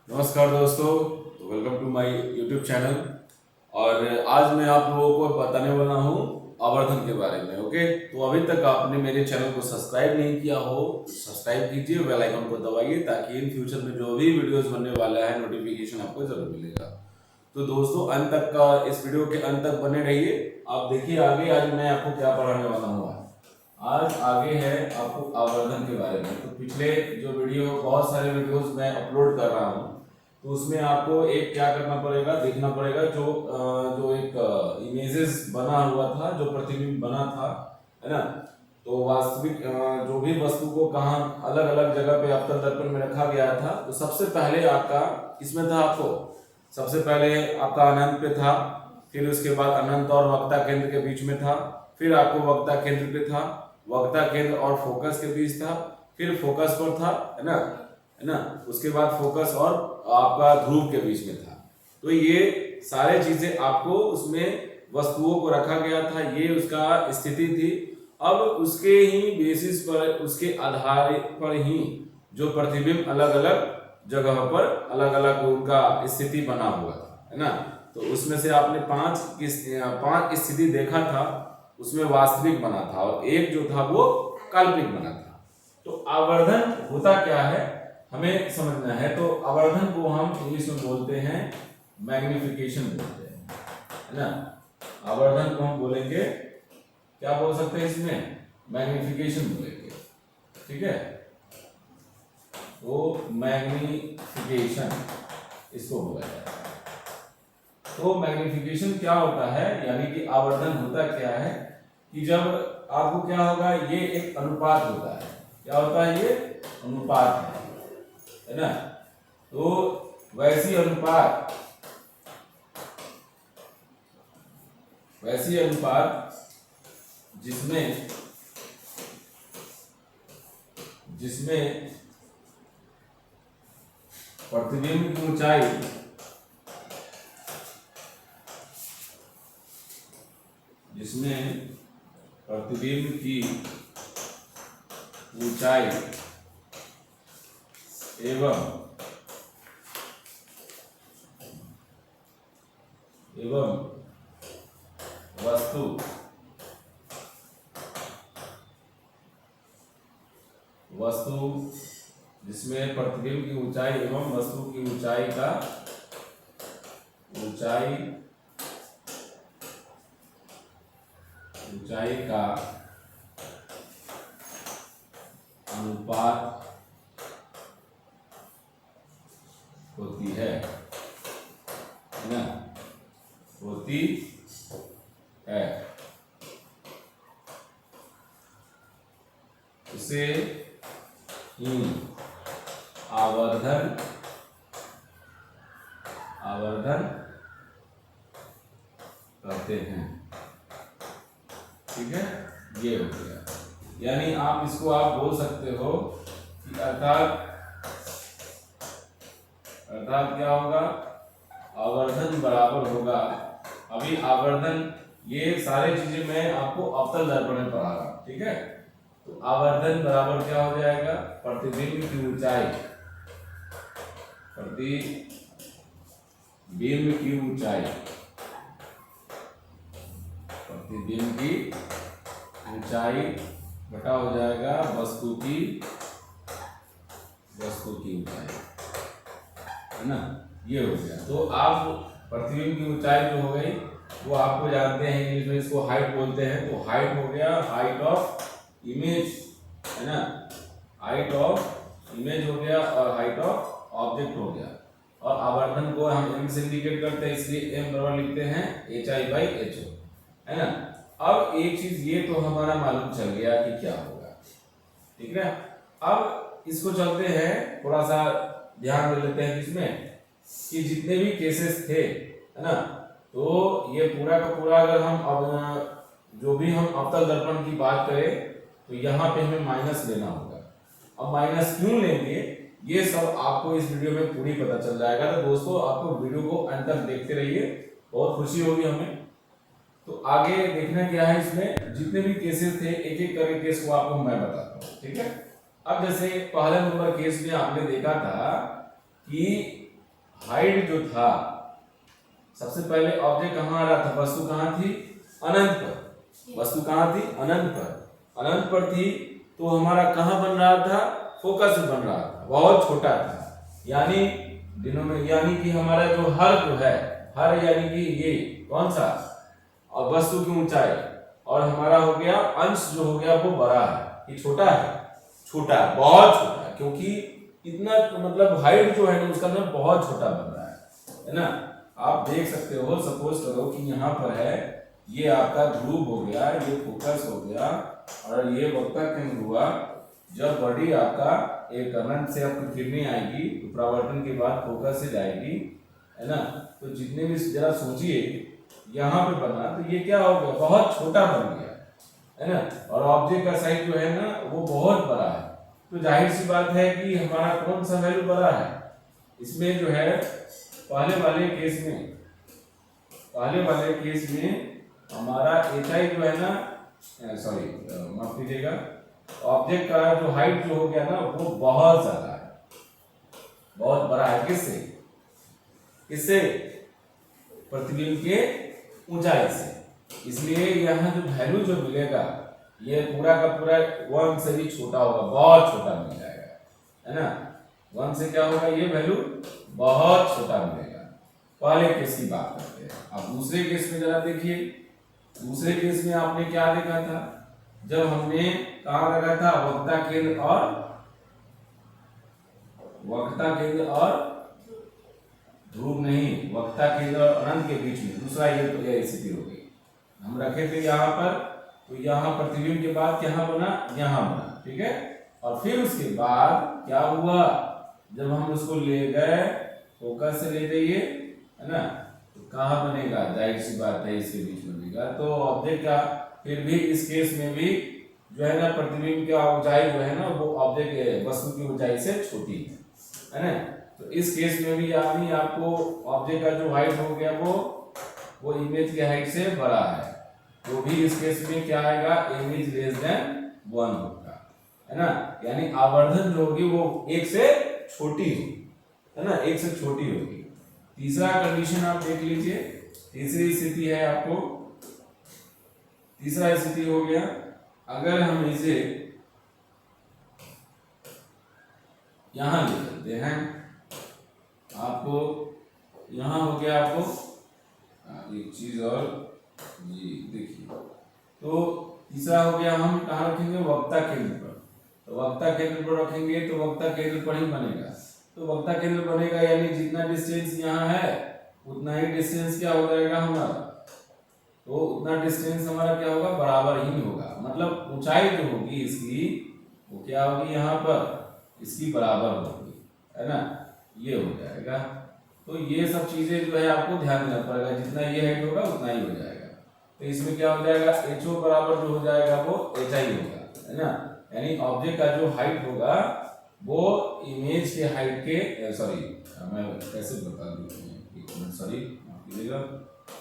नमस्कार दोस्तों, welcome to my YouTube channel. और आज मैं आप लोगों को बताने वाला हूँ आवर्धन के बारे में। ओके, तो अभी तक आपने मेरे चैनल को सब्सक्राइब नहीं किया हो तो सब्सक्राइब कीजिए, बेल आइकन को दबाइए ताकि इन फ्यूचर में जो भी वीडियोस बनने वाला है नोटिफिकेशन आपको जरूर मिलेगा। तो दोस्तों, अंत तक का इस वीडियो के अंत तक बने रहिए। आप देखिए आगे आज मैं आपको क्या पढ़ाने वाला हूँ। आज आगे है आपको आवर्धन के बारे में। तो पिछले जो वीडियो, बहुत सारे वीडियोस मैं अपलोड कर रहा हूँ, तो उसमें आपको एक क्या करना पड़ेगा, देखना पड़ेगा जो एक इमेजेस बना हुआ था, जो प्रतिबिंब बना था, है ना। तो वास्तविक जो भी वस्तु को कहाँ अलग अलग जगह पे अवतल दर्पण में रखा गया था, तो सबसे पहले आपका इसमें था, आपको सबसे पहले आपका अनंत पे था, फिर उसके बाद अनंत और वक्ता केंद्र के बीच में था, फिर आपको वक्ता केंद्र पे था, वक्ता केंद्र और फोकस के बीच था, फिर फोकस पर था, है ना, उसके बाद फोकस और आपका ध्रुव के बीच में था। तो ये सारे चीजें आपको उसमें वस्तुओं को रखा गया था, ये उसका स्थिति थी। अब उसके ही बेसिस पर, उसके आधार पर ही जो प्रतिबिंब अलग अलग जगह पर अलग अलग उनका स्थिति बना हुआ था, है ना। तो उसमें से आपने पांच स्थिति देखा था, उसमें वास्तविक बना था और एक जो था वो काल्पनिक बना था। तो आवर्धन होता क्या है हमें समझना है। तो आवर्धन को हम इंग्लिश में बोलते हैं मैग्निफिकेशन बोलते हैं, है ना। आवर्धन को हम बोलेंगे, क्या बोल सकते हैं इसमें, मैग्निफिकेशन बोलेंगे, ठीक है। तो मैग्निफिकेशन इसको बोला जाता है। तो मैग्निफिकेशन क्या होता है, यानी कि आवर्धन होता क्या है कि जब आपको क्या होगा, ये एक अनुपात होता है। क्या होता है, ये अनुपात है ना। तो वैसी अनुपात जिसमें जिसमें प्रतिबिंब की ऊंचाई एवं वस्तु जिसमें प्रतिबिंब की ऊंचाई एवं वस्तु की ऊंचाई का अनुपात होती है ना, होती है, उसे ही आवर्धन कहते हैं, ठीक है। ये हो गया, यानी आप इसको आप बोल सकते हो कि अर्थात क्या होगा, आवर्धन बराबर होगा। अभी आवर्धन, ये सारी चीजें मैं आपको अवतल दर्पण में पढ़ा रहा हूं, ठीक है। तो आवर्धन बराबर क्या हो जाएगा, प्रतिबिंब की ऊंचाई घटा हो जाएगा वस्तु की ऊंचाई, है ना। ये हो गया। तो आप प्रतिबिंब की ऊंचाई जो हो गई वो आपको जानते हैं, इंग्लिश में इसको हाइट बोलते हैं। तो हाइट हो गया, हाइट ऑफ इमेज, है ना, हाइट ऑफ इमेज हो गया और हाइट ऑफ ऑब्जेक्ट हो गया। और आवर्धन को हम एम से इंडिकेट करते हैं, इसलिए एम बराबर लिखते हैं HI/HO, है ना। अब एक चीज ये तो हमारा मालूम चल गया कि क्या होगा, ठीक है। अब इसको चलते हैं, थोड़ा सा ध्यान दे लेते हैं इसमें कि जितने भी केसेस थे, है ना, तो ये पूरा का पूरा अगर हम अब जो भी हम अवतल दर्पण की बात करें तो यहाँ पे हमें माइनस लेना होगा। अब माइनस क्यों लेंगे, ये सब आपको इस वीडियो में पूरी पता चल जाएगा। तो दोस्तों, आपको वीडियो को अंत तक देखते रहिए, बहुत खुशी होगी हमें। तो आगे देखना क्या है, इसमें जितने भी केसेस थे एक एक करके केस को आपको मैं बताता हूँ, ठीक है। अब जैसे पहले नंबर केस में आपने देखा था कि हाइट जो था, सबसे पहले ऑब्जेक्ट कहाँ आ रहा था, वस्तु कहाँ थी, अनंत पर। वस्तु कहाँ थी, अनंत पर। अनंत पर थी तो हमारा कहाँ बन रहा था, फोकस बन रहा था, बहुत छोटा था। यानी यानी कि हमारा जो हर जो है, हर यानी कि ये कौन सा, और वस्तु की ऊंचाई, और हमारा हो गया अंश जो हो गया वो बड़ा है। ये छोटा है, छोटा, बहुत छोटा है, क्योंकि इतना मतलब हाइट जो है ना उसका ना बहुत छोटा बन रहा है ना। आप देख सकते हो, सपोज करो कि यहाँ पर है, ये आपका ध्रुव हो गया, ये फोकस हो गया, और ये वक्ता केंद्र हुआ। जब बॉडी आपका एक अनंत से आपकी किरणें आएगी तो परावर्तन के बाद फोकस से जाएगी, है ना। तो जितने भी, जरा सोचिए, यहाँ पे बना तो ये क्या हो गया, बहुत छोटा बन गया, है ना। और ऑब्जेक्ट का साइज जो है ना वो बहुत बड़ा है। तो जाहिर सी बात है कि हमारा कौन सा वैल्यू बड़ा है इसमें, जो है पहले वाले केस में हमारा एचआई जो है ना, सॉरी माफ कीजिएगा, ऑब्जेक्ट का जो हाइट जो हो गया ना वो बहुत ज्यादा है, बहुत बड़ा है। किससे, प्रतिबिंब के ऊंचाई से। इसलिए यहाँ जो वैल्यू जो मिलेगा ये पूरा का पूरा 1 से भी छोटा होगा, बहुत छोटा मिल जाएगा, है ना। 1 से क्या होगा, ये वैल्यू बहुत छोटा मिलेगा। पहले केस की बात करते हैं। अब दूसरे केस में जरा देखिए, दूसरे केस में आपने क्या देखा था, जब हमने कहाँ लगा था, वक्ता केंद्र और ध्रुव नहीं, वक्ता केंद्र और अनंत के बीच में दूसरा ये तो यह स्थिति हो गई। हम रखे थे यहाँ पर, तो यहाँ प्रतिबिंब के बाद क्या बना, यहाँ बना, ठीक है। और फिर उसके बाद क्या हुआ, जब हम उसको ले गए फोकस से ले जाइए, है ना, तो कहाँ बनेगा, जाहिर सी बात है इसके बीच बनेगा। तो ऑब्जेक्ट का फिर भी इस केस में भी जो है ना प्रतिबिंब की ऊंचाई जो है ना वो ऑब्जेक्ट वस्तु की ऊंचाई से छोटी है ना। तो इस केस में भी यानी आपको ऑब्जेक्ट का जो हाइट हो गया वो इमेज की हाइट से बड़ा है, तो भी इस केस में क्या आएगा, इमेज लेस देन 1 होगा, है ना। यानी आवर्धन जो होगी वो 1 से छोटी होगी, है ना, 1 से छोटी होगी। तीसरा कंडीशन आप देख लीजिए, तीसरी स्थिति है आपको, तीसरा स्थिति हो गया, अगर हम इसे यहां ले चलते हैं, आपको यहां हो गया, आपको एक चीज और जी देखिए, तो तीसरा हो गया, हम कहाँ रखेंगे, वक्ता केंद्र पर। तो वक्ता केंद्र पर रखेंगे तो वक्ता केंद्र पर ही बनेगा। तो वक्ता केंद्र बनेगा यानी जितना डिस्टेंस यहाँ है उतना ही डिस्टेंस क्या हो जाएगा हमारा, तो उतना डिस्टेंस हमारा क्या होगा, बराबर ही होगा। मतलब ऊंचाई जो होगी इसकी वो क्या होगी, यहाँ पर इसकी बराबर होगी, है ना, ये हो जाएगा। तो ये सब चीजें जो है आपको ध्यान देना पड़ेगा, जितना ये हाइट होगा उतना ही हो जाएगा। तो इसमें क्या हो जाएगा, HO बराबर जो हो जाएगा वो HI होगा, है ना। यानी ऑब्जेक्ट का जो हाइट होगा वो इमेज के हाइट के, सॉरी मैं कैसे बता दूं, सॉरी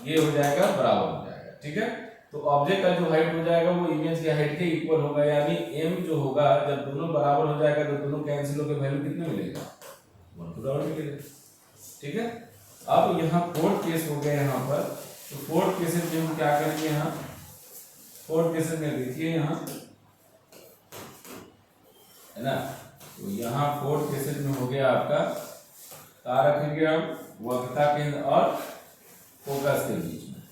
ये हो जाएगा, बराबर हो जाएगा, ठीक है। तो ऑब्जेक्ट का जो हाइट हो जाएगा वो इमेज के हाइट के इक्वल होगा, यानी m जो होगा जब दोनों बराबर हो जाएगा तो दोनों कैंसिल होकर वैल्यू कितना मिलेगा, 1 बराबर मिलेगा, ठीक है। अब यहाँ फोर्थ केस हो गया यहाँ पर, तो फोर्थ केस में हम क्या करेंगे, यहाँ फोर्थ केस में देखिए यहाँ, है ना। तो यहाँ फोर्थ केस में हो गया आपका, क्या रखेंगे हम, वक्रता केंद्र और फोकस के बीच में,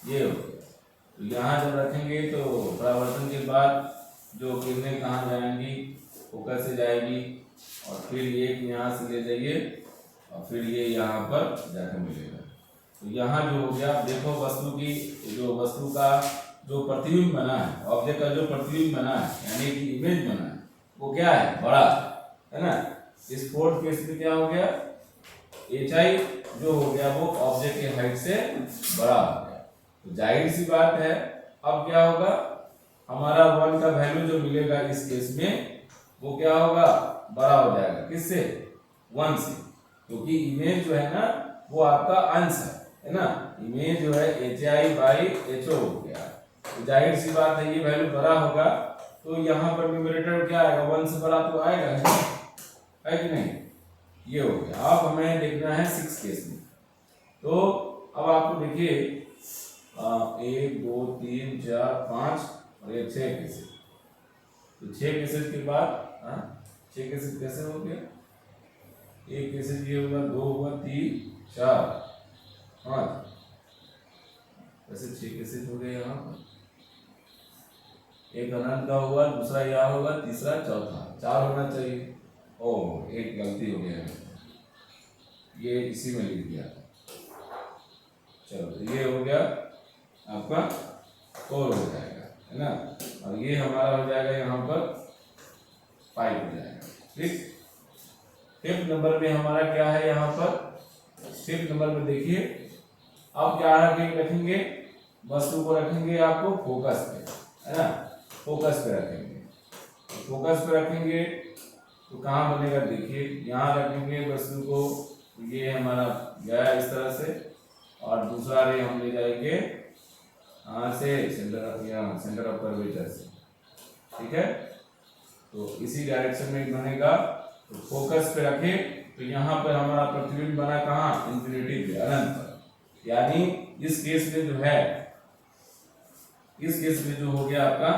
ये हो गया। तो यहाँ जब रखेंगे तो परावर्तन के बाद जो किरणें कहाँ जाएंगी, फोकस से जाएगी, और फिर एक यहाँ से ले जाइए और फिर ये यहाँ पर जाकर मिलेगा। तो यहाँ जो हो गया, देखो वस्तु का जो प्रतिबिंब बना है, ऑब्जेक्ट का जो प्रतिबिंब बना है यानी कि इमेज बना है वो क्या है, बड़ा है ना। इस फोर्थ केस में क्या हो गया, HI जो हो गया वो ऑब्जेक्ट के हाइट से बड़ा हो गया। तो जाहिर सी बात है, अब क्या होगा, हमारा 1 का वैल्यू जो मिलेगा इस केस में वो क्या होगा, बड़ा हो जाएगा, किससे, 1 से, क्योंकि इमेज जो है ना वो आपका अंश है ना। इमेज जो है HI/HO हो गया। तो जाहिर सी बात है ये वैल्यू बड़ा होगा, तो यहाँ पर न्यूमरेटर क्या आएगा, 1 से बड़ा तो आएगा, है कि नहीं। ये हो गया। अब हमें देखना है 6 केस में। तो अब आपको देखिए 1 2 3 4 5 और ये 6 केसेस। तो 6 केसेस के बाद 6 केसेस कैसे हो गया, एक केसेस ये होगा, 2 होगा, 3 4 5, वैसे 6 केसेस हो गए यहाँ पर। एक अनंत का होगा, दूसरा यह होगा, तीसरा चौथा, 4 होना चाहिए। ओ एक गलती हो गया है, ये इसी में लिख दिया। चलो तो ये हो गया आपका 4 हो जाएगा, है ना। और ये हमारा हो जाएगा यहाँ पर 5 हो जाएगा। ठीक, 5th नंबर पे हमारा क्या है यहाँ पर, 5th नंबर पे देखिए अब क्या रखेंगे, वस्तु को रखेंगे आपको फोकस पे, है ना, फोकस पे रखेंगे। फोकस पे रखेंगे तो कहाँ बनेगा, देखिए यहाँ रखेंगे वस्तु को, ये हमारा गया इस तरह से, और दूसरा रे हम ले जाएंगे यहाँ से सेंटर ऑफ कर्वेचर से। ठीक है, तो इसी डायरेक्शन में बनेगा। तो फोकस पे रखें तो यहाँ पर हमारा प्रतिबिंब बना कहाँ, इंफिनिटी पे, अनंत पर। यानी इस केस में जो है, इस केस में जो हो गया आपका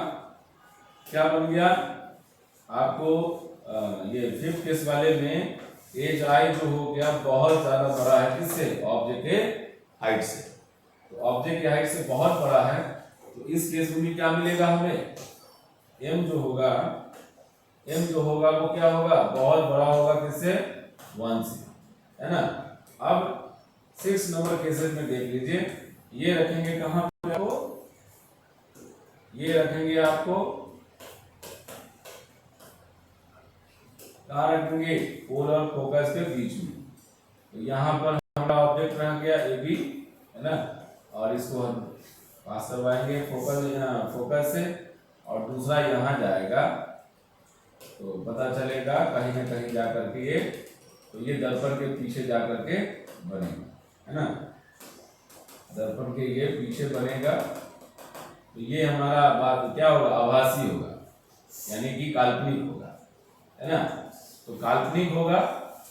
क्या बन गया, आपको ये 5th केस वाले में एज आई जो हो गया बहुत ज्यादा बड़ा है, किससे, ऑब्जेक्ट के हाइट से। तो ऑब्जेक्ट के हाइट से बहुत बड़ा है, तो इस केस में भी क्या मिलेगा हमें, एम जो होगा, एम जो होगा वो क्या होगा, बहुत बड़ा होगा, किससे, 1 से, है ना। अब 6 नंबर केसेस में देख लीजिए, ये रखेंगे कहाँ पे आपको, ये रखेंगे आपको कहाँ रखेंगे, पोल और फोकस के बीच में। तो यहाँ पर हमारा ऑब्जेक्ट रह गया ए बी, है ना, और इसको हम पास करवाएंगे फोकस से, और दूसरा यहाँ जाएगा, तो पता चलेगा कहीं ना कहीं जा करके ये, तो ये दर्पण के पीछे जा करके बनेगा, है ना, दर्पण के ये पीछे बनेगा। तो ये हमारा बात क्या होगा, आभासी होगा, यानी कि काल्पनिक होगा, है ना। तो काल्पनिक होगा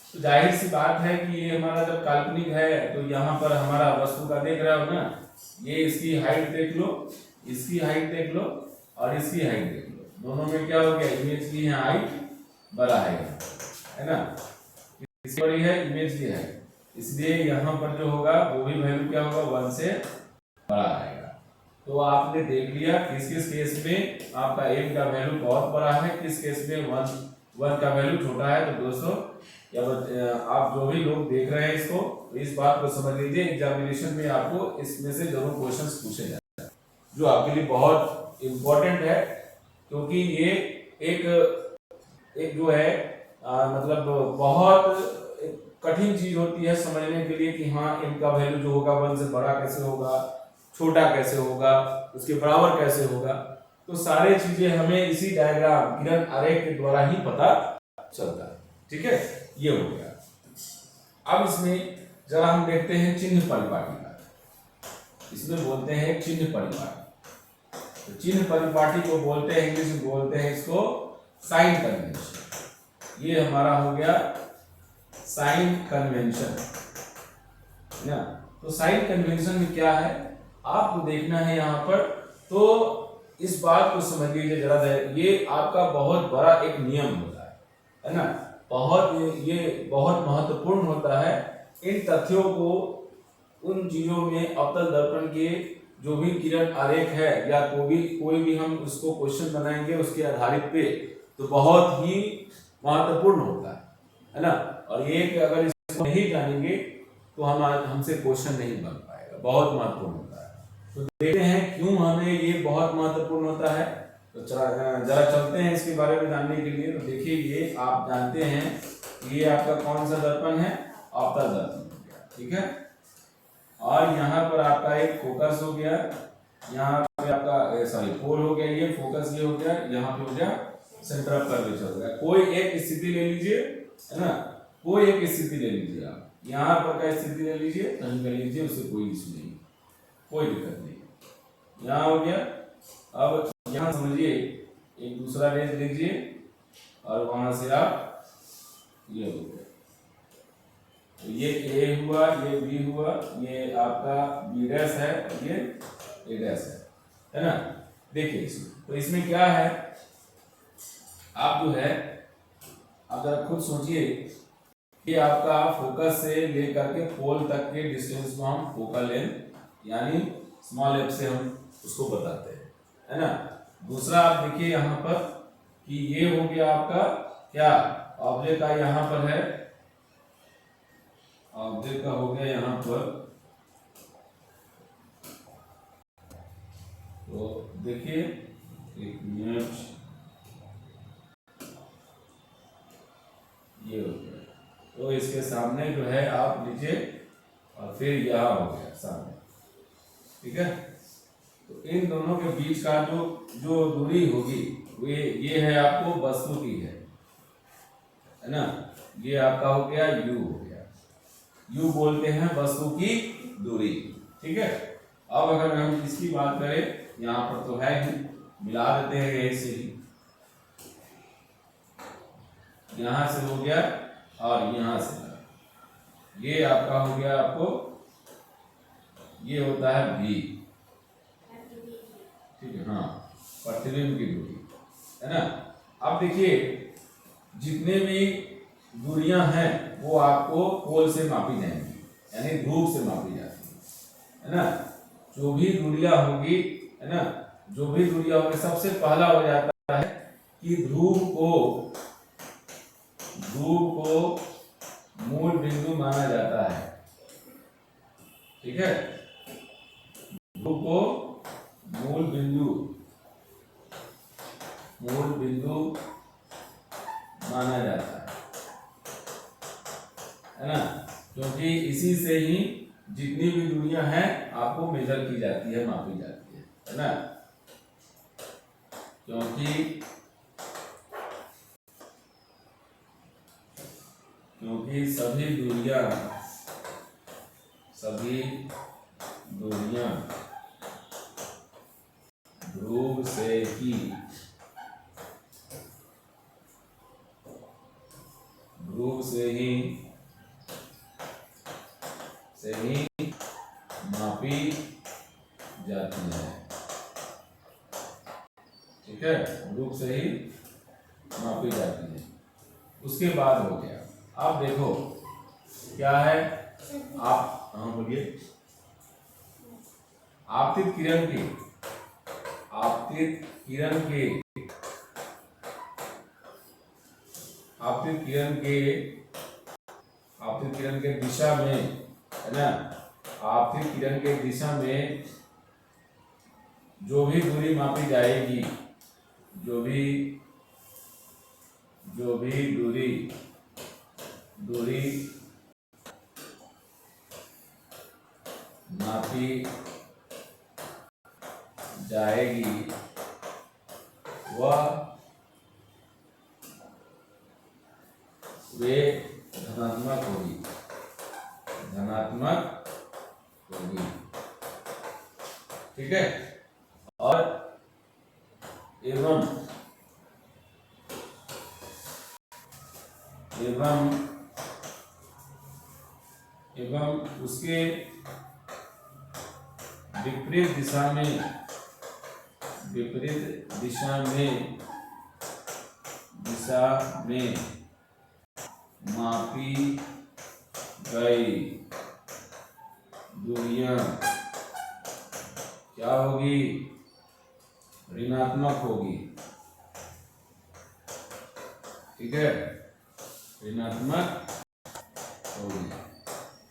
तो जाहिर सी बात है कि ये हमारा जब काल्पनिक है तो यहाँ पर हमारा वस्तु का देख रहे हो ना, ये इसकी हाइट देख लो, इसकी हाइट देख लो, और इसकी हाइट देख लो, दोनों में क्या हो गया, इमेज की है हाइट बड़ा है ना, इसकी बड़ी है, इमेज की है, इसलिए यहाँ पर जो होगा वो भी वैल्यू क्या होगा, 1 से बड़ा आएगा। तो आपने देख लिया किस किस केस में आपका m का वैल्यू बहुत बड़ा है, किस केस में 1 का वैल्यू छोटा है। तो दोस्तों आप जो भी लोग देख रहे हैं इसको, तो इस बात को समझ लीजिए, एग्जामिनेशन में आपको इसमें से जरूर क्वेश्चंस पूछे जाते हैं, जो आपके लिए बहुत इंपॉर्टेंट है, क्योंकि ये एक जो है मतलब बहुत कठिन चीज होती है समझने के लिए कि हाँ m का वैल्यू जो होगा 1 से बड़ा कैसे होगा, छोटा कैसे होगा, उसके बराबर कैसे होगा। तो सारे चीजें हमें इसी डायग्राम, किरण आरेख के द्वारा ही पता चलता है। ठीक है, ये हो गया। अब इसमें जरा हम देखते हैं चिन्ह परिपाटी का, इसमें बोलते हैं चिन्ह परिपाटी। तो चिन्ह परिपाटी को बोलते हैं, इंग्लिश में बोलते हैं इसको साइन कन्वेंशन। ये हमारा हो गया साइन कन्वेंशन, है ना। तो साइन कन्वेंशन में क्या है आपको देखना है यहाँ पर, तो इस बात को समझ लीजिए जरा, ये आपका बहुत बड़ा एक नियम होता है ना, ये बहुत महत्वपूर्ण होता है। इन तथ्यों को उन चीजों में अवतल दर्पण के जो भी किरण आरेख है या कोई भी हम उसको क्वेश्चन बनाएंगे उसके आधारित पे, तो बहुत ही महत्वपूर्ण होता है ना। और ये कि अगर इसको नहीं जानेंगे तो हमसे क्वेश्चन नहीं बन पाएगा, बहुत महत्वपूर्ण होता है। तो देखते हैं क्यों हमें ये बहुत महत्वपूर्ण होता है। तो जरा चलते हैं इसके बारे में जानने के लिए। तो देखिए, ये आप जानते हैं ये आपका कौन सा दर्पण है, अवतल दर्पण हो गया, ठीक है। और यहाँ पर आपका एक फोकस हो गया, यहाँ पे आपका सॉरी पोल हो गया, ये फोकस ये हो गया, यहाँ पे हो गया सेंटर ऑफ कर्वेचर हो गया। कोई एक स्थिति ले लीजिए, है ना, कोई एक स्थिति ले लीजिए, आप यहाँ पर का स्थिति ले लीजिए, कहीं कर लीजिए, उससे कोई इशू नहीं, कोई दिक्कत नहीं। यहाँ हो गया। अब यहाँ समझिए एक दूसरा रेंज लीजिए और वहां से आप ये हो गया, ये ए हुआ, ये बी हुआ, ये आपका बी डैश है, ये ए डैश है ना। देखिए इसमें, तो इसमें क्या है, आप जो है आप जरा खुद सोचिए कि आपका फोकस से लेकर के पोल तक के डिस्टेंस को हम फोकल लेंथ यानी स्मॉल एफ से हम उसको बताते हैं, है ना। दूसरा आप देखिए यहाँ पर कि ये हो गया आपका क्या, ऑब्जेक्ट का यहाँ पर है, ऑब्जेक्ट का हो गया यहाँ पर, तो देखिए एक मिनट, ये हो गया, तो इसके सामने जो है आप लीजिए और फिर यहाँ हो गया सामने, ठीक है। तो इन दोनों के बीच का जो जो दूरी होगी वे ये है आपको वस्तु की है ना। ये आपका हो गया यू हो गया, यू बोलते हैं वस्तु की दूरी, ठीक है। अब अगर हम इसकी बात करें, यहाँ पर तो है ही, मिला देते हैं यही से ही, यहां से हो गया और यहां से ये आपका हो गया, आपको ये होता है भी, ठीक है, हाँ, प्रतिबिंब की दूरी, है ना। अब देखिए जितने भी दूरियां हैं वो आपको पोल से मापी जाएंगी, यानी ध्रुव से मापी जाती है ना। जो भी दूरियां होगी, है ना, जो भी दूरियां होगी, सबसे पहला हो जाता है कि ध्रुव को मूल बिंदु माना जाता है, ठीक है। ध्रुव को मूल बिंदु माना जाता है ना, क्योंकि इसी से ही जितनी भी दूरियां हैं आपको मेजर की जाती है, मापी जाती है ना। क्योंकि सभी दूरियां ध्रुव से ही मापी जाती है, ठीक है, ध्रुव से ही मापी जाती है। उसके बाद हो गया, आप देखो क्या है, आप हाँ बोलिए, आपतित किरण के दिशा में, है ना, आपतित किरण के दिशा में जो भी दूरी मापी जाएगी, जो भी दूरी मापी जाएगी वे धनात्मक होगी, ठीक है। और एवं उसके विपरीत दिशा में मापी गई दूरियां क्या होगी, ऋणात्मक होगी, ठीक है, ऋणात्मक होगी।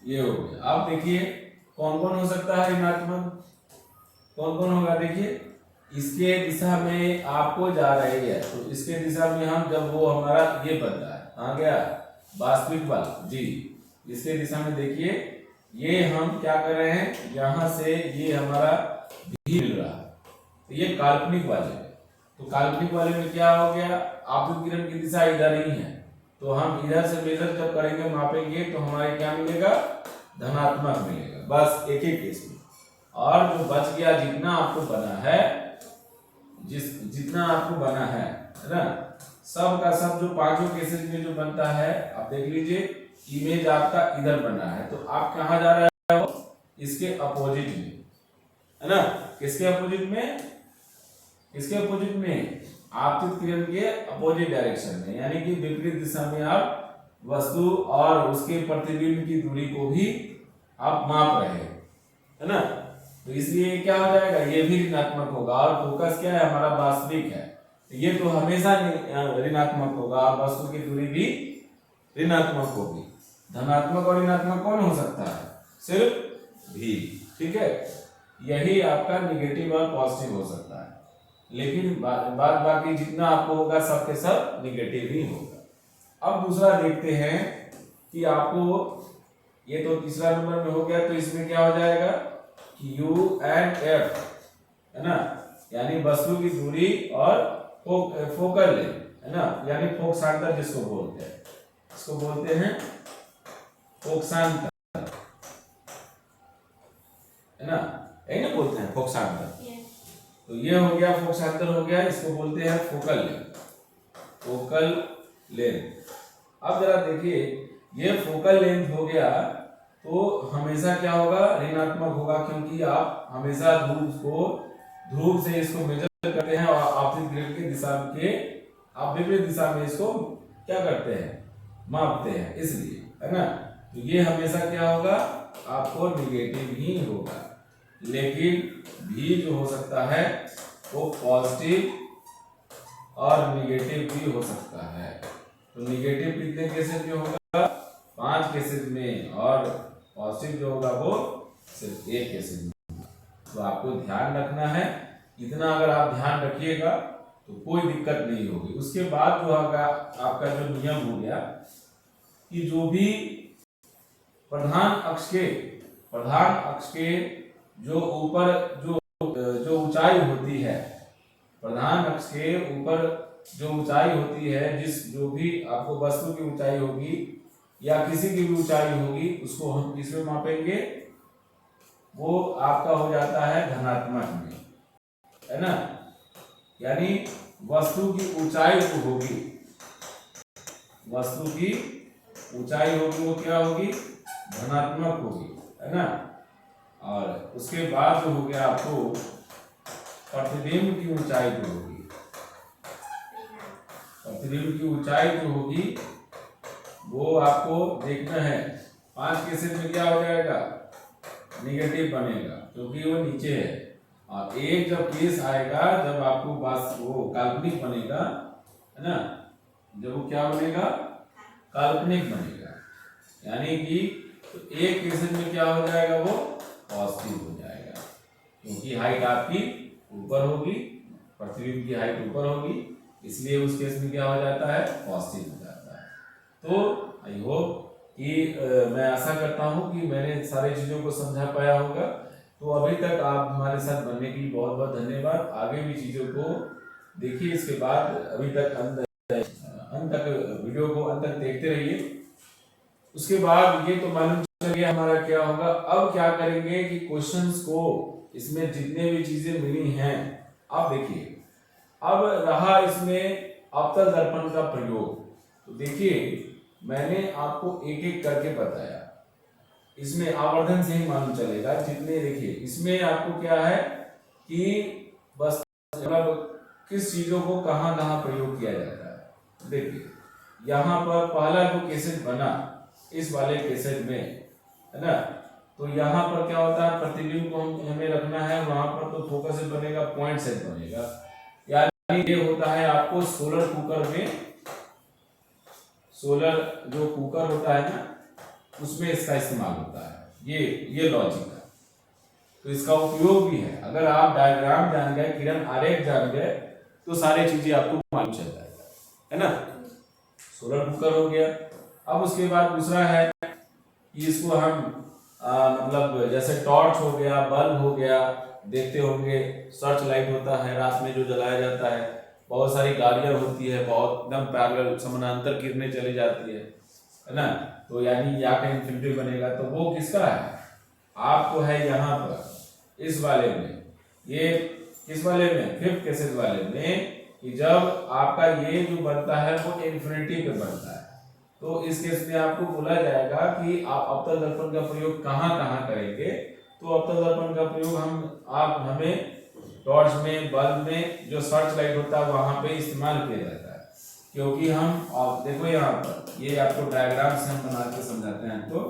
ये हो गया। अब देखिए कौन कौन हो सकता है ऋणात्मक, कौन कौन होगा, देखिए इसके दिशा में आपको जा रही है, तो इसके दिशा में हम जब वो हमारा ये बनता है, आ गया वास्तविक बल जी, इसके दिशा में देखिए ये हम क्या कर रहे हैं, यहाँ से ये हमारा भी मिल रहा है, तो ये काल्पनिक वाले है। तो काल्पनिक वाले में क्या हो गया, आपतित किरण की दिशा इधर ही है, तो हम इधर से मेजर जब करेंगे, मापेंगे, तो हमारे क्या मिलेगा, धनात्मक मिलेगा, बस एक ही केस में। और जो बच गया जितना आपको बना है, जितना आपको बना है ना, सब का सब जो पांचों केसेस में जो बनता है, आप देख लीजिए इमेज आपका इधर बना है, तो आप कहाँ जा रहे हो, इसके अपोजिट में, है ना। किसके अपोजिट में, किसके अपोजिट में, आपतित किरण के अपोजिट डायरेक्शन में, यानी कि विपरीत दिशा में आप वस्तु और उसके प्रतिबिंब की दूरी को भी आप माप रहे हैं, है ना। तो इसलिए क्या हो जाएगा, ये भी ऋणात्मक होगा, और फोकस क्या है हमारा, वास्तविक है, ये तो हमेशा ऋणात्मक होगा, और वस्तु की दूरी भी ऋणात्मक होगी। धनात्मक और ऋणात्मक कौन हो सकता है, सिर्फ भी, ठीक है। यही आपका निगेटिव और पॉजिटिव हो सकता है, लेकिन बाद बाकी जितना आपको होगा सब के सब निगेटिव ही होगा। अब दूसरा देखते हैं कि आपको, ये तो तीसरा नंबर में हो गया, तो इसमें क्या हो जाएगा कि U and F, है ना, यानी वस्तु की दूरी और फोकल लेंथ, है ना, यानी फोकसांतर जिसको बोलते हैं, इसको बोलते हैं फोकसांतर, है ना, यही ना बोलते हैं फोकसांतर। तो ये हो गया फोकसांतर हो गया, इसको बोलते हैं फोकल लेंथ, फोकल लेंथ। अब जरा देखिए, ये फोकल लेंथ हो गया तो हमेशा क्या होगा, ऋणात्मक होगा, क्योंकि आप हमेशा ध्रुव से इसको मेजर करते हैं, और आपतित किरण की दिशा के आप विपरीत दिशा में इसको क्या करते हैं, मापते हैं, इसलिए, है ना। तो ये हमेशा क्या होगा, आपको निगेटिव ही होगा, लेकिन भी जो हो सकता है वो पॉजिटिव और निगेटिव भी हो सकता है। तो निगेटिव कितने केसेस में होगा, 5 केसेस में, और पॉजिटिव जो होगा वो सिर्फ 1 केसेस में। तो आपको ध्यान रखना है, इतना अगर आप ध्यान रखिएगा तो कोई दिक्कत नहीं होगी। उसके बाद जो होगा आपका जो नियम हो गया कि जो भी प्रधान अक्ष के जो ऊपर जो ऊंचाई होती है, प्रधान अक्ष के ऊपर जो ऊंचाई होती है, जो भी आपको वस्तु की ऊंचाई होगी या किसी की भी ऊंचाई होगी, उसको हम किसमें मापेंगे, वो आपका हो जाता है धनात्मक में, है ना। यानी वस्तु की ऊंचाई जो होगी, वस्तु की ऊंचाई होगी वो क्या होगी, धनात्मक होगी, है ना। और उसके बाद जो हो गया आपको प्रतिबिंब की ऊंचाई जो होगी, प्रतिबिंब की ऊंचाई जो होगी वो आपको देखना है। 5 केसेस में क्या हो जाएगा, निगेटिव बनेगा, क्योंकि वो नीचे है। और एक जब केस आएगा जब आपको बस वो काल्पनिक बनेगा, है ना, जब वो क्या बनेगा, काल्पनिक बनेगा, यानी कि तो एक केसेस में क्या हो जाएगा, वो पॉजिटिव हो जाएगा, क्योंकि हाइट आपकी ऊपर होगी, प्रतिबिंब की हाइट ऊपर होगी, इसलिए उस केस में क्या हो जाता है, पॉजिटिव हो जाता है। तो आई होप कि मैं आशा करता हूँ कि मैंने सारी चीज़ों को समझा पाया होगा। तो अभी तक आप हमारे साथ बनने के लिए बहुत बहुत धन्यवाद। आगे भी चीज़ों को देखिए, इसके बाद अभी तक अंत तक वीडियो को अंत तक देखते रहिए। उसके बाद ये तो मालूम चल गया हमारा क्या होगा। अब क्या करेंगे कि क्वेश्चंस को, इसमें जितने भी चीजें मिली हैं, आप देखिए, अब रहा इसमें अवतल दर्पण का प्रयोग। तो देखिए, मैंने आपको एक एक करके बताया, इसमें आवर्धन से ही मालूम चलेगा जितने। देखिए, इसमें आपको क्या है कि बस मतलब किस चीजों को कहाँ कहाँ प्रयोग किया जाता है। देखिए, यहाँ पर पहला जो केसेट बना, इस वाले केसेट में, है ना, तो यहाँ पर क्या होता है, प्रतिबिंब को हमें रखना है, वहां पर तो फोकस सेट बनेगा, पॉइंट सेट बनेगा। यानी ये होता है आपको सोलर कुकर में, सोलर जो कुकर होता है ना, उसमें इसका इस्तेमाल होता है। ये लॉजिक है, तो इसका उपयोग भी है। अगर आप डायग्राम जान गए, किरण आरेख जान गए, तो सारी चीजें आपको मालूम चल जाएगा, है ना। सोलर कुकर हो गया। अब उसके बाद दूसरा है कि इसको हम मतलब जैसे टॉर्च हो गया, बल्ब हो गया, देखते होंगे सर्च लाइट होता है रात में जो जलाया जाता है, बहुत सारी गाड़ियां होती है, बहुत एकदम पैरेलल समानांतर किरणें चली जाती है ना। तो यानी यहाँ का इन्फिनिटी बनेगा, तो वो किसका है, आपको है यहाँ पर इस वाले में। ये किस वाले में, 5th केसेस वाले में, कि जब आपका ये जो बनता है वो इन्फिनिटी पे बनता है, तो इस केस में आपको बोला जाएगा कि आप अवतल दर्पण का प्रयोग कहाँ कहाँ करेंगे। तो अवतल दर्पण का प्रयोग हमें टॉर्च में, बल्ब में, जो सर्च लाइट होता है वहां पे इस्तेमाल किया जाता है। क्योंकि आप देखो यहाँ पर ये आपको डायग्राम से हम बना के समझाते हैं। तो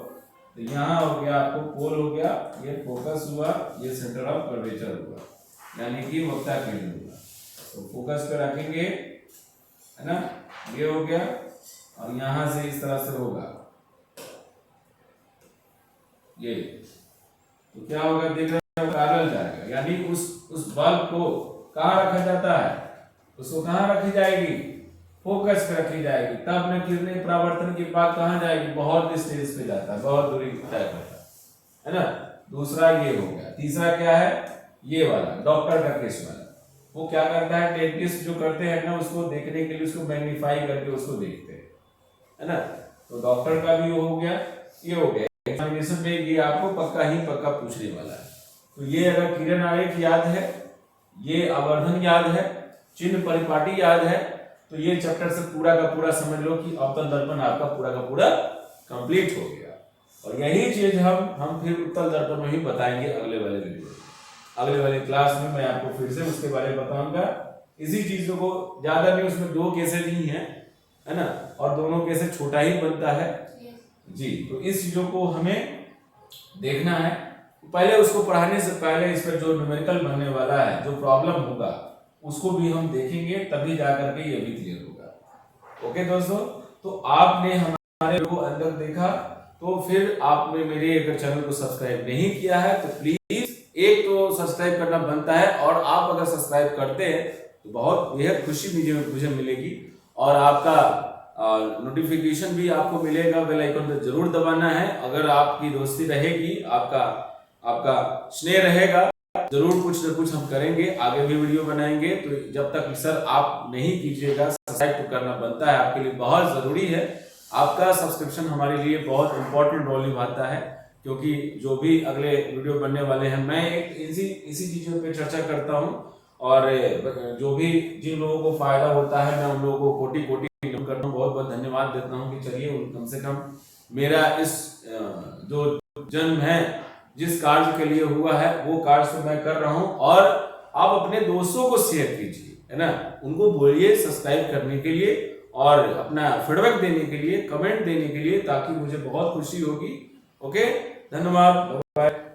यहाँ हो गया आपको पोल हो गया, ये फोकस हुआ, ये सेंटर ऑफ कर्वेचर हुआ, यानी कि वक्ता केंद्र हुआ। तो फोकस पे रखेंगे, है ना, ये हो गया, और यहां से इस तरह से होगा ये। तो क्या होगा, देख रहे हैं, पैरेलल जाएगा, यानी उस बल्ब को कहाँ रखा जाता है, उसको कहाँ रखी जाएगी, फोकस पे रखी जाएगी। तब न किरणें परावर्तन के बाद कहाँ जाएगी, बहुत डिस्टेंस पे जाता है, बहुत दूरी तय करता है ना। दूसरा ये हो गया। तीसरा क्या है, ये वाला डॉक्टर का केस वाला, वो क्या करता है, डेंटिस्ट जो करते हैं ना, उसको देखने के लिए उसको मैग्नीफाई करके उसको देखते हैं, है ना। तो डॉक्टर का भी हो गया, ये हो गया। एग्जामिनेशन में ये आपको पक्का पूछने वाला है। तो ये अगर किरण आरेख याद है, ये आवर्धन याद है, चिन्ह परिपाटी याद है, तो ये चैप्टर से पूरा का पूरा समझ लो कि अवतल दर्पण आपका पूरा का पूरा कंप्लीट हो गया। और यही चीज हम फिर उत्तल दर्पण में ही बताएंगे अगले वाले वीडियो में। अगले वाले क्लास में मैं आपको फिर से उसके बारे में बताऊंगा। इसी चीजों को ज्यादा नहीं, उसमें 2 केसेज ही हैं, है ना, और दोनों केसेज छोटा ही बनता है जी। तो इस चीजों को हमें देखना है। पहले उसको पढ़ाने से पहले इस पर जो न्यूमेरिकल बनने वाला है, जो प्रॉब्लम होगा, उसको भी हम देखेंगे, तभी जाकर के ये भी क्लियर होगा। ओके दोस्तों, तो आपने हमारे को अंदर देखा, तो फिर आपने मेरे अगर चैनल को सब्सक्राइब नहीं किया है तो प्लीज एक तो सब्सक्राइब करना बनता है, और आप अगर सब्सक्राइब करते हैं तो बहुत बेहद खुशी मुझे मिलेगी, और आपका नोटिफिकेशन भी आपको मिलेगा। बेल आइकन पर जरूर दबाना है। अगर आपकी दोस्ती रहेगी, आपका स्नेह रहेगा, जरूर कुछ न कुछ हम करेंगे, आगे भी वीडियो बनाएंगे। तो जब तक सर आप नहीं कीजिएगा, सब्सक्राइब तो करना बनता है, आपके लिए बहुत जरूरी है। आपका सब्सक्रिप्शन हमारे लिए बहुत इंपॉर्टेंट रोल निभाता है, क्योंकि जो भी अगले वीडियो बनने वाले हैं, मैं इसी चीजों पे चर्चा करता हूं, और जो भी जिन लोगों को फायदा होता है, मैं उन लोगों को कोटि कोटि करता हूँ, बहुत बहुत धन्यवाद देता हूँ कि चलिए कम से कम मेरा इस जो जन्म है, जिस कार्य के लिए हुआ है, वो कार्य तो मैं कर रहा हूँ। और आप अपने दोस्तों को शेयर कीजिए, है ना, उनको बोलिए सब्सक्राइब करने के लिए, और अपना फीडबैक देने के लिए, कमेंट देने के लिए, ताकि मुझे बहुत खुशी होगी। ओके, धन्यवाद, बाय बाय।